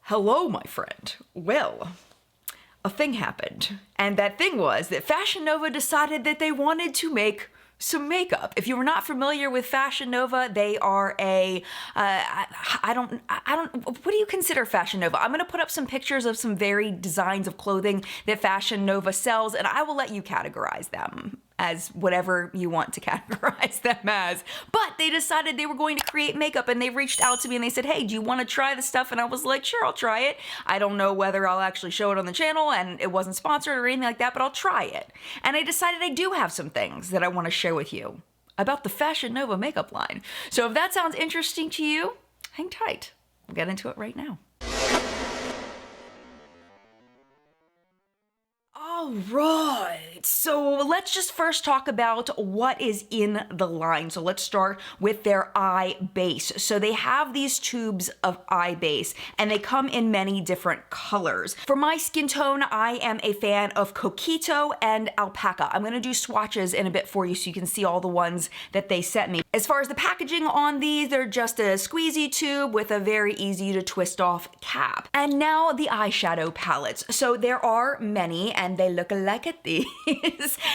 Hello, my friend. Well, a thing happened. And that thing was that Fashion Nova decided that they wanted to make some makeup. If you were not familiar with Fashion Nova, they are what do you consider Fashion Nova? I'm gonna put up some pictures of some varied designs of clothing that Fashion Nova sells, and I will let you categorize them as whatever you want to categorize them as. But they decided they were going to create makeup, and they reached out to me and they said, hey, do you want to try the stuff? And I was like, sure, I'll try it. I don't know whether I'll actually show it on the channel, and it wasn't sponsored or anything like that, but I'll try it. And I decided I do have some things that I want to share with you about the Fashion Nova makeup line. So if that sounds interesting to you, hang tight. We'll get into it right now. All right, so let's just first talk about what is in the line. So let's start with their eye base. So they have these tubes of eye base, and they come in many different colors. For my skin tone, I am a fan of Coquito and Alpaca. I'm gonna do swatches in a bit for you so you can see all the ones that they sent me. As far as the packaging on these, they're just a squeezy tube with a very easy to twist off cap. And now the eyeshadow palettes. So there are many, and they look like at these.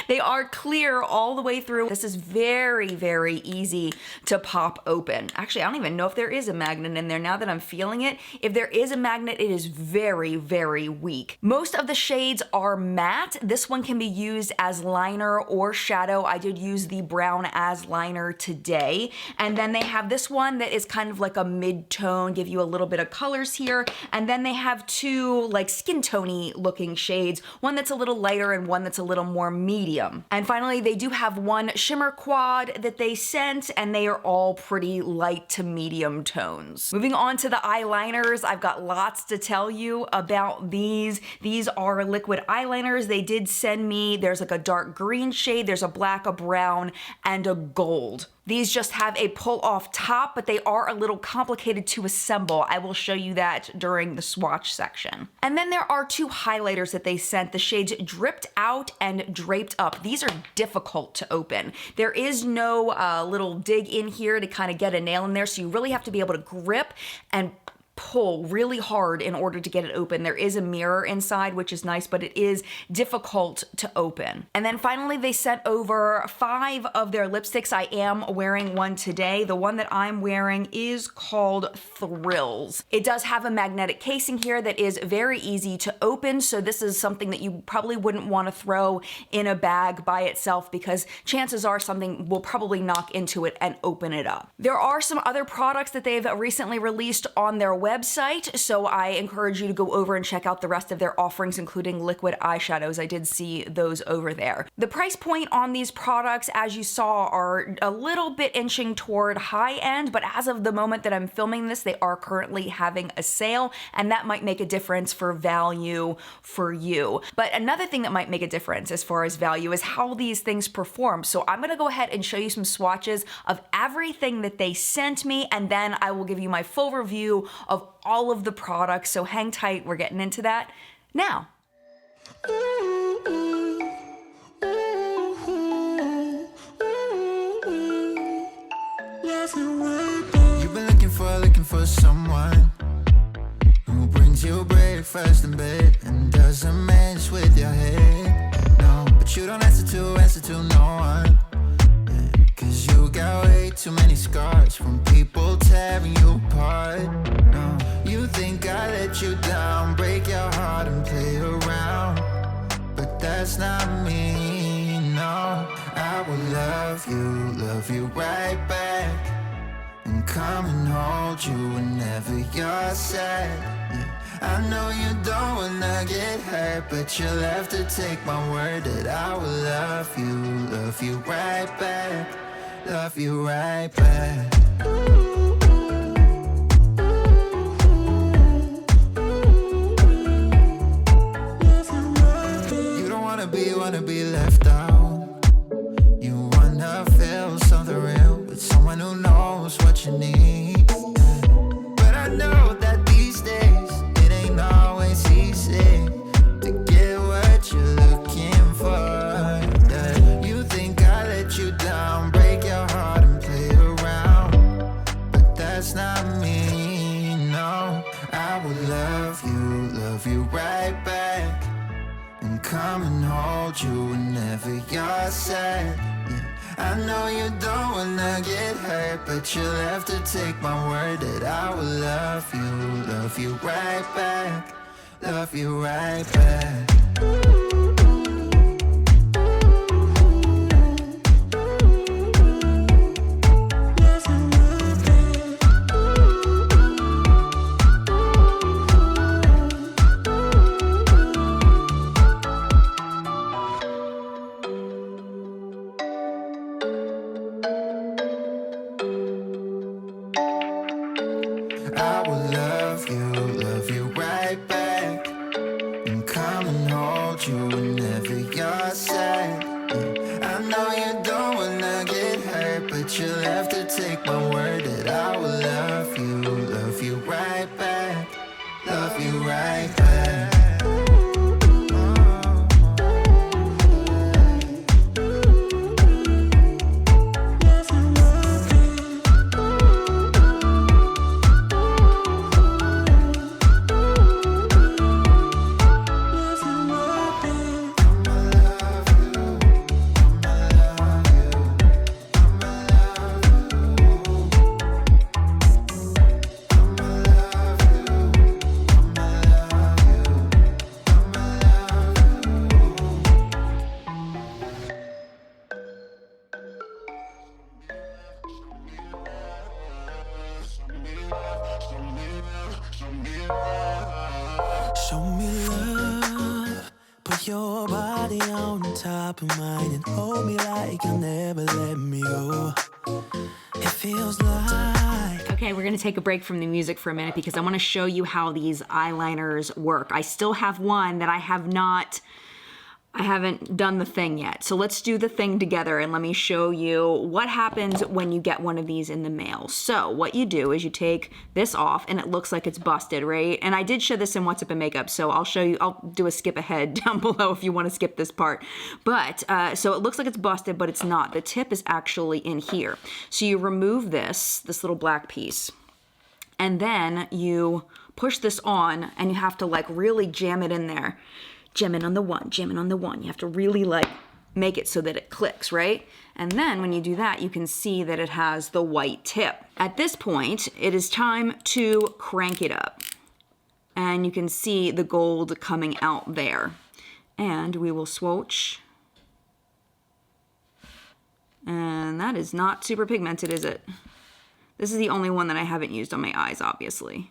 They are clear all the way through. This is very, very easy to pop open. Actually, I don't even know if there is a magnet in there now that I'm feeling it. If there is a magnet, it is very, very weak. Most of the shades are matte. This one can be used as liner or shadow. I did use the brown as liner today. And then they have this one that is kind of like a mid-tone, give you a little bit of colors here. And then they have two like skin tony looking shades. One that's a little lighter and one that's a little more medium. And finally, they do have one shimmer quad that they sent, and they are all pretty light to medium tones. Moving on to the eyeliners, I've got lots to tell you about these. These are liquid eyeliners. They did send me, there's like a dark green shade, there's a black, a brown, and a gold. These just have a pull-off top, but they are a little complicated to assemble. I will show you that during the swatch section. And then there are two highlighters that they sent, the shades Dripped Out and Draped Up. These are difficult to open. There is no little dig in here to kind of get a nail in there, so you really have to be able to grip and pull really hard in order to get it open. There is a mirror inside, which is nice, but it is difficult to open. And then finally, they sent over 5 of their lipsticks. I am wearing one today. The one that I'm wearing is called Thrills. It does have a magnetic casing here that is very easy to open, so this is something that you probably wouldn't want to throw in a bag by itself because chances are something will probably knock into it and open it up. There are some other products that they've recently released on their website, so I encourage you to go over and check out the rest of their offerings, including liquid eyeshadows. I did see those over there. The price point on these products, as you saw, are a little bit inching toward high end, but as of the moment that I'm filming this, they are currently having a sale, and that might make a difference for value for you. But another thing that might make a difference as far as value is how these things perform. So I'm gonna go ahead and show you some swatches of everything that they sent me, and then I will give you my full review of all of the products, so hang tight, we're getting into that now. You've been looking for someone who brings you breakfast in bed and doesn't mess with your head. No, but you don't answer to no one. Cause you got way too many scars from people tearing you apart. No, you think I let you down, break your heart and play around, but that's not me, no. I will love you right back, and come and hold you whenever you're sad. Yeah. I know you don't wanna get hurt, but you'll have to take my word that I will love you right back. Love you right back. You don't wanna be left out. You wanna feel something real with someone who knows what you need. But I know that these days it ain't always easy to get what you're looking for. Yeah. You think I let you down, break your heart and play around, but that's not me, no. I would love love you right back. And come and hold you whenever you're sad. Yeah. I know you don't wanna get hurt, but you'll have to take my word that I will love you right back, love you right back. I will love you right back. And come and hold you whenever you're sad. Yeah. I know you don't wanna get hurt, but you'll have to take my word that I will love you right back, love you right back. Show me love, put your body on top of mine and hold me like you'll never let me go. It feels like... Okay, we're gonna take a break from the music for a minute because I wanna show you how these eyeliners work. I still have one that I haven't done the thing yet. So let's do the thing together and let me show you what happens when you get one of these in the mail. So what you do is you take this off and it looks like it's busted, right? And I did show this in What's Up in Makeup, so I'll show you, I'll do a skip ahead down below if you wanna skip this part. But, so it looks like it's busted, but it's not. The tip is actually in here. So you remove this little black piece, and then you push this on and you have to like really jam it in there. Jam it on the one, jam it on the one. You have to really like make it so that it clicks, right? And then when you do that, you can see that it has the white tip. At this point, it is time to crank it up. And you can see the gold coming out there. And we will swatch. And that is not super pigmented, is it? This is the only one that I haven't used on my eyes, obviously.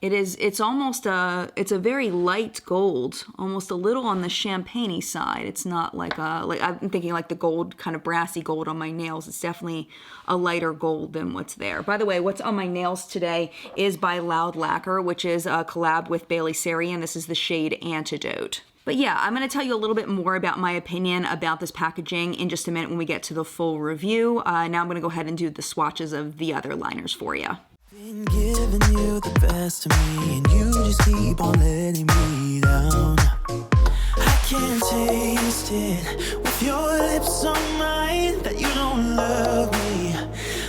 It's almost it's a very light gold, almost a little on the champagne-y side. It's not like I'm thinking like the gold, kind of brassy gold on my nails. It's definitely a lighter gold than what's there. By the way, what's on my nails today is by Loud Lacquer, which is a collab with Bailey Sarian. This is the shade Antidote. But yeah, I'm gonna tell you a little bit more about my opinion about this packaging in just a minute when we get to the full review. Now I'm gonna go ahead and do the swatches of the other liners for you. Been giving you the best of me, and you just keep on letting me down. I can't taste it with your lips on mine, that you don't love me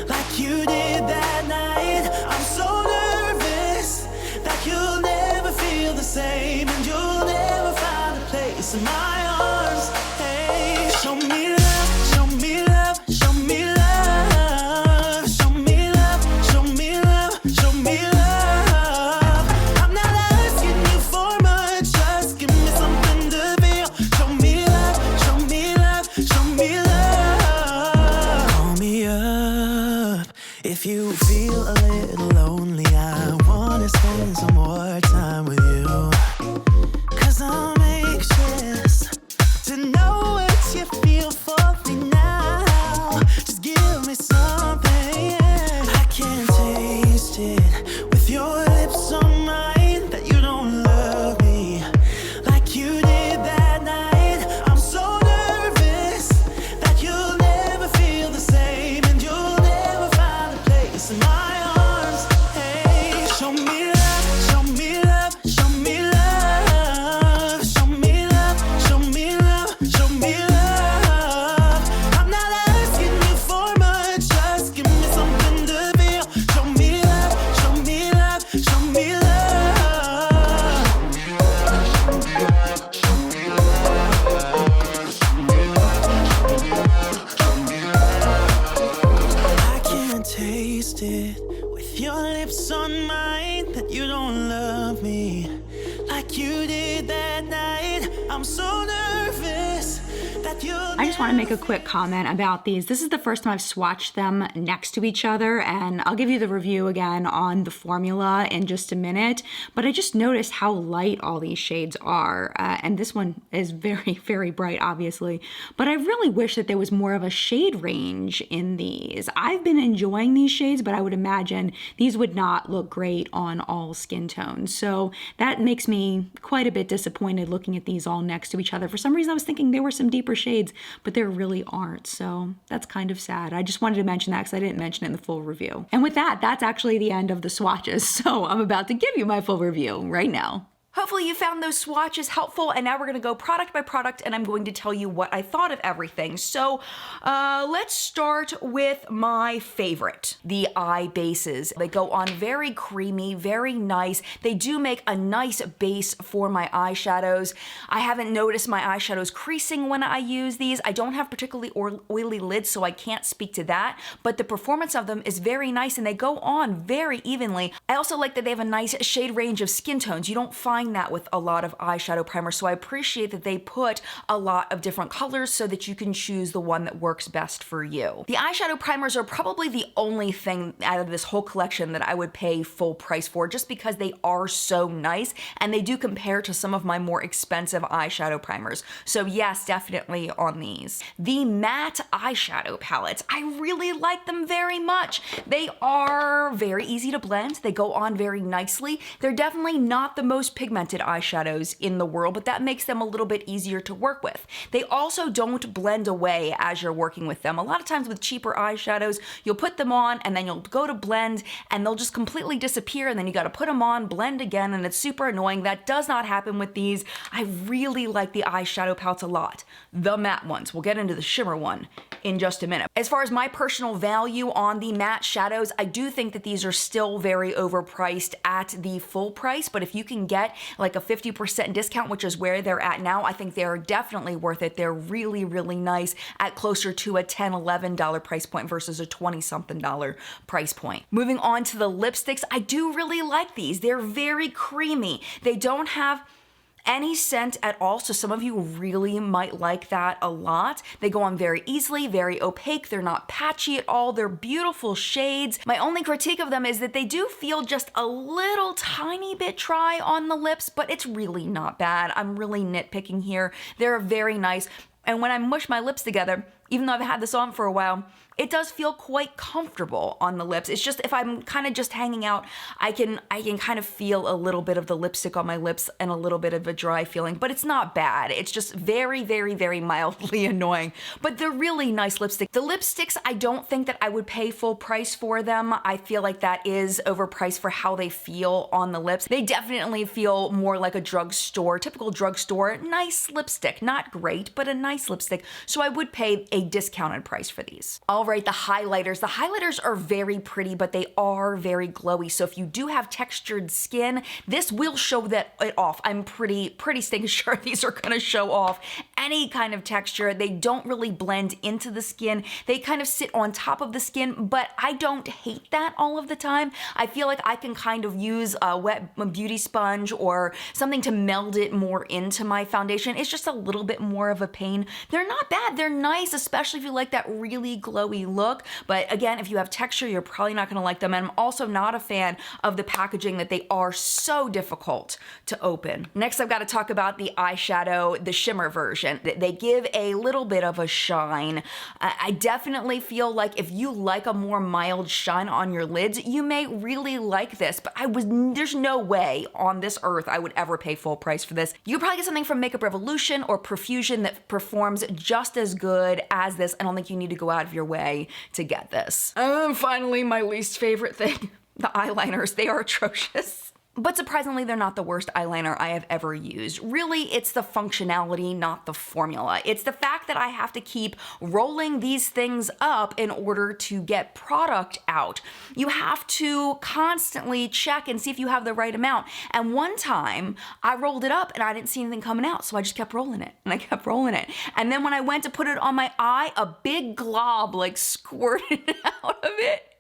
like you did that night. I'm so nervous that you'll never feel the same, and you'll never find a place in my arms. Hey, show me love, show me love, show me love. If you feel a little lonely, I wanna spend some more time with you. 'Cause I'm anxious to know what you feel for me now. Just give me something. I can't taste it with your lips on mine, that you don't love me like you did that night. I'm so nervous that you'll never feel the same, and you'll never find a place in my arms. Hey, show me love, show me love, show me love, show me love, show me love, show me love. I'm not asking you for much, just give me something to feel. Show me love, show me love, show me love. you did that night. I'm so nervous that you'll I just want to make a quick comment about these. This is the first time I've swatched them next to each other, and I'll give you the review again on the formula in just a minute, but I just noticed how light all these shades are, and this one is very, very bright, obviously, but I really wish that there was more of a shade range in these. I've been enjoying these shades, but I would imagine these would not look great on all skin tones, so that makes me quite a bit disappointed looking at these all next to each other. For some reason, I was thinking there were some deeper shades, but there really aren't, so that's kind of sad. I just wanted to mention that because I didn't mention it in the full review. And with that, that's actually the end of the swatches, so I'm about to give you my full review right now. Hopefully you found those swatches helpful, and now we're gonna go product by product, and I'm going to tell you what I thought of everything. So let's start with my favorite, the eye bases. They go on very creamy, very nice. They do make a nice base for my eyeshadows. I haven't noticed my eyeshadows creasing when I use these. I don't have particularly oily lids, so I can't speak to that, but the performance of them is very nice, and they go on very evenly. I also like that they have a nice shade range of skin tones. You don't find that with a lot of eyeshadow primers, so I appreciate that they put a lot of different colors so that you can choose the one that works best for you. The eyeshadow primers are probably the only thing out of this whole collection that I would pay full price for, just because they are so nice and they do compare to some of my more expensive eyeshadow primers. So yes, definitely on these. The matte eyeshadow palettes, I really like them very much. They are very easy to blend. They go on very nicely. They're definitely not the most pigmented eyeshadows in the world, but that makes them a little bit easier to work with. They also don't blend away as you're working with them. A lot of times with cheaper eyeshadows, you'll put them on and then you'll go to blend and they'll just completely disappear, and then you got to put them on, blend again, and it's super annoying. That does not happen with these. I really like the eyeshadow palettes a lot. The matte ones. We'll get into the shimmer one in just a minute. As far as my personal value on the matte shadows, I do think that these are still very overpriced at the full price, but if you can get like a 50% discount, which is where they're at now, I think they are definitely worth it. They're really, really nice at closer to a $10, $11 price point versus a $20-something price point. Moving on to the lipsticks, I do really like these. They're very creamy. They don't have any scent at all, so some of you really might like that a lot. They go on very easily, very opaque. They're not patchy at all. They're beautiful shades. My only critique of them is that they do feel just a little tiny bit dry on the lips, but it's really not bad. I'm really nitpicking here. They're very nice. And when I mush my lips together, even though I've had this on for a while, it does feel quite comfortable on the lips. It's just if I'm kind of just hanging out, I can kind of feel a little bit of the lipstick on my lips and a little bit of a dry feeling, but it's not bad. It's just very, very, very mildly annoying, but they're really nice lipstick. The lipsticks, I don't think that I would pay full price for them. I feel like that is overpriced for how they feel on the lips. They definitely feel more like a drugstore, typical drugstore, nice lipstick. Not great, but a nice lipstick. So I would pay a discounted price for these. All right, the highlighters. The highlighters are very pretty, but they are very glowy. So if you do have textured skin, this will show it off. I'm pretty stinking sure these are gonna show off any kind of texture. They don't really blend into the skin. They kind of sit on top of the skin, but I don't hate that all of the time. I feel like I can kind of use a wet beauty sponge or something to meld it more into my foundation. It's just a little bit more of a pain. They're not bad. They're nice, especially if you like that really glowy look, but again, if you have texture, you're probably not gonna like them. And I'm also not a fan of the packaging, that they are so difficult to open. Next, I've got to talk about the eyeshadow, the shimmer version. They give a little bit of a shine. I definitely feel like if you like a more mild shine on your lids, you may really like this, but there's no way on this earth I would ever pay full price for this. You could probably get something from Makeup Revolution or Profusion that performs just as good as this. I don't think you need to go out of your way to get this. Finally, my least favorite thing, the eyeliners. They are atrocious. But surprisingly, they're not the worst eyeliner I have ever used. Really, it's the functionality, not the formula. It's the fact that I have to keep rolling these things up in order to get product out. You have to constantly check and see if you have the right amount. And one time, I rolled it up and I didn't see anything coming out, so I just kept rolling it, and I kept rolling it. And then when I went to put it on my eye, a big glob like squirted out of it.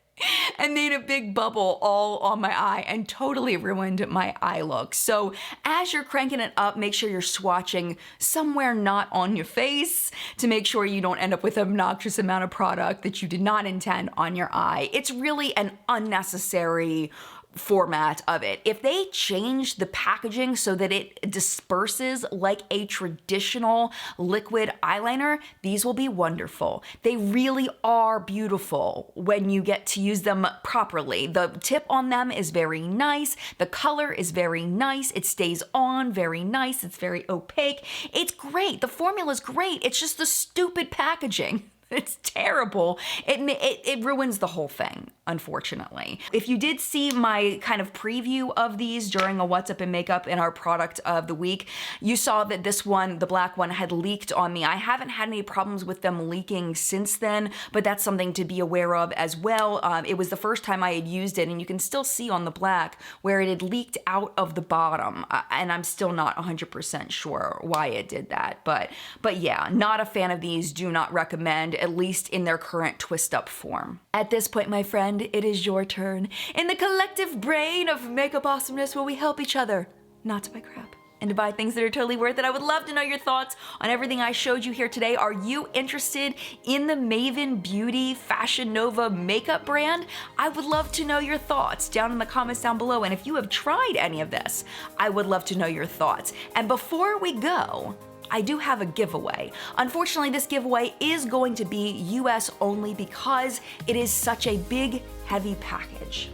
and made a big bubble all on my eye and totally ruined my eye look. So as you're cranking it up, make sure you're swatching somewhere not on your face to make sure you don't end up with an obnoxious amount of product that you did not intend on your eye. It's really an unnecessary format of it. If they change the packaging so that it disperses like a traditional liquid eyeliner, these will be wonderful. They really are beautiful when you get to use them properly. The tip on them is very nice. The color is very nice. It stays on very nice. It's very opaque. It's great. The formula is great. It's just the stupid packaging. It's terrible. It ruins the whole thing, unfortunately. If you did see my kind of preview of these during a What's Up in Makeup in our product of the week, you saw that this one, the black one, had leaked on me. I haven't had any problems with them leaking since then, but that's something to be aware of as well. It was the first time I had used it, and you can still see on the black where it had leaked out of the bottom, and I'm still not 100% sure why it did that. But yeah, not a fan of these. Do not recommend, at least in their current twist-up form. At this point, my friend, it is your turn. In the collective brain of makeup awesomeness, where we help each other not to buy crap and to buy things that are totally worth it. I would love to know your thoughts on everything I showed you here today. Are you interested in the Maven Beauty Fashion Nova makeup brand? I would love to know your thoughts down in the comments down below. And if you have tried any of this, I would love to know your thoughts. And before we go, I do have a giveaway. Unfortunately, this giveaway is going to be US only because it is such a big, heavy package.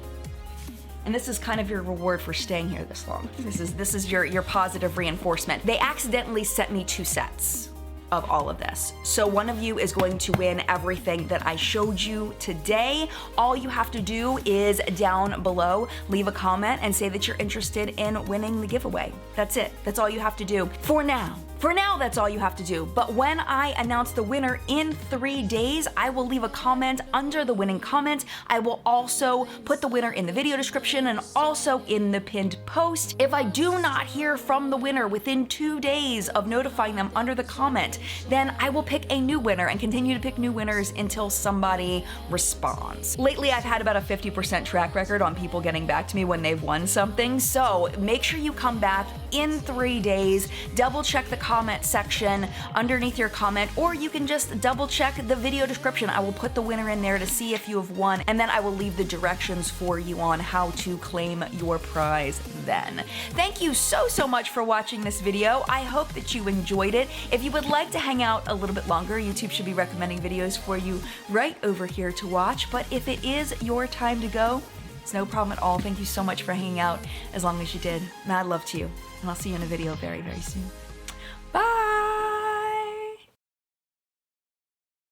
And this is kind of your reward for staying here this long. This is your positive reinforcement. They accidentally sent me 2 sets of all of this. So one of you is going to win everything that I showed you today. All you have to do is down below, leave a comment and say that you're interested in winning the giveaway. That's it. That's all you have to do for now. For now, that's all you have to do. But when I announce the winner in 3 days, I will leave a comment under the winning comment. I will also put the winner in the video description and also in the pinned post. If I do not hear from the winner within 2 days of notifying them under the comment, then I will pick a new winner and continue to pick new winners until somebody responds. Lately, I've had about a 50% track record on people getting back to me when they've won something. So make sure you come back in 3 days, double check the comment section underneath your comment, or you can just double check the video description. I will put the winner in there to see if you have won, and then I will leave the directions for you on how to claim your prize then. Thank you so much for watching this video. I hope that you enjoyed it. If you would like to hang out a little bit longer, YouTube should be recommending videos for you right over here to watch. But if it is your time to go, it's no problem at all. Thank you so much for hanging out as long as you did. Mad love to you. And I'll see you in a video very soon.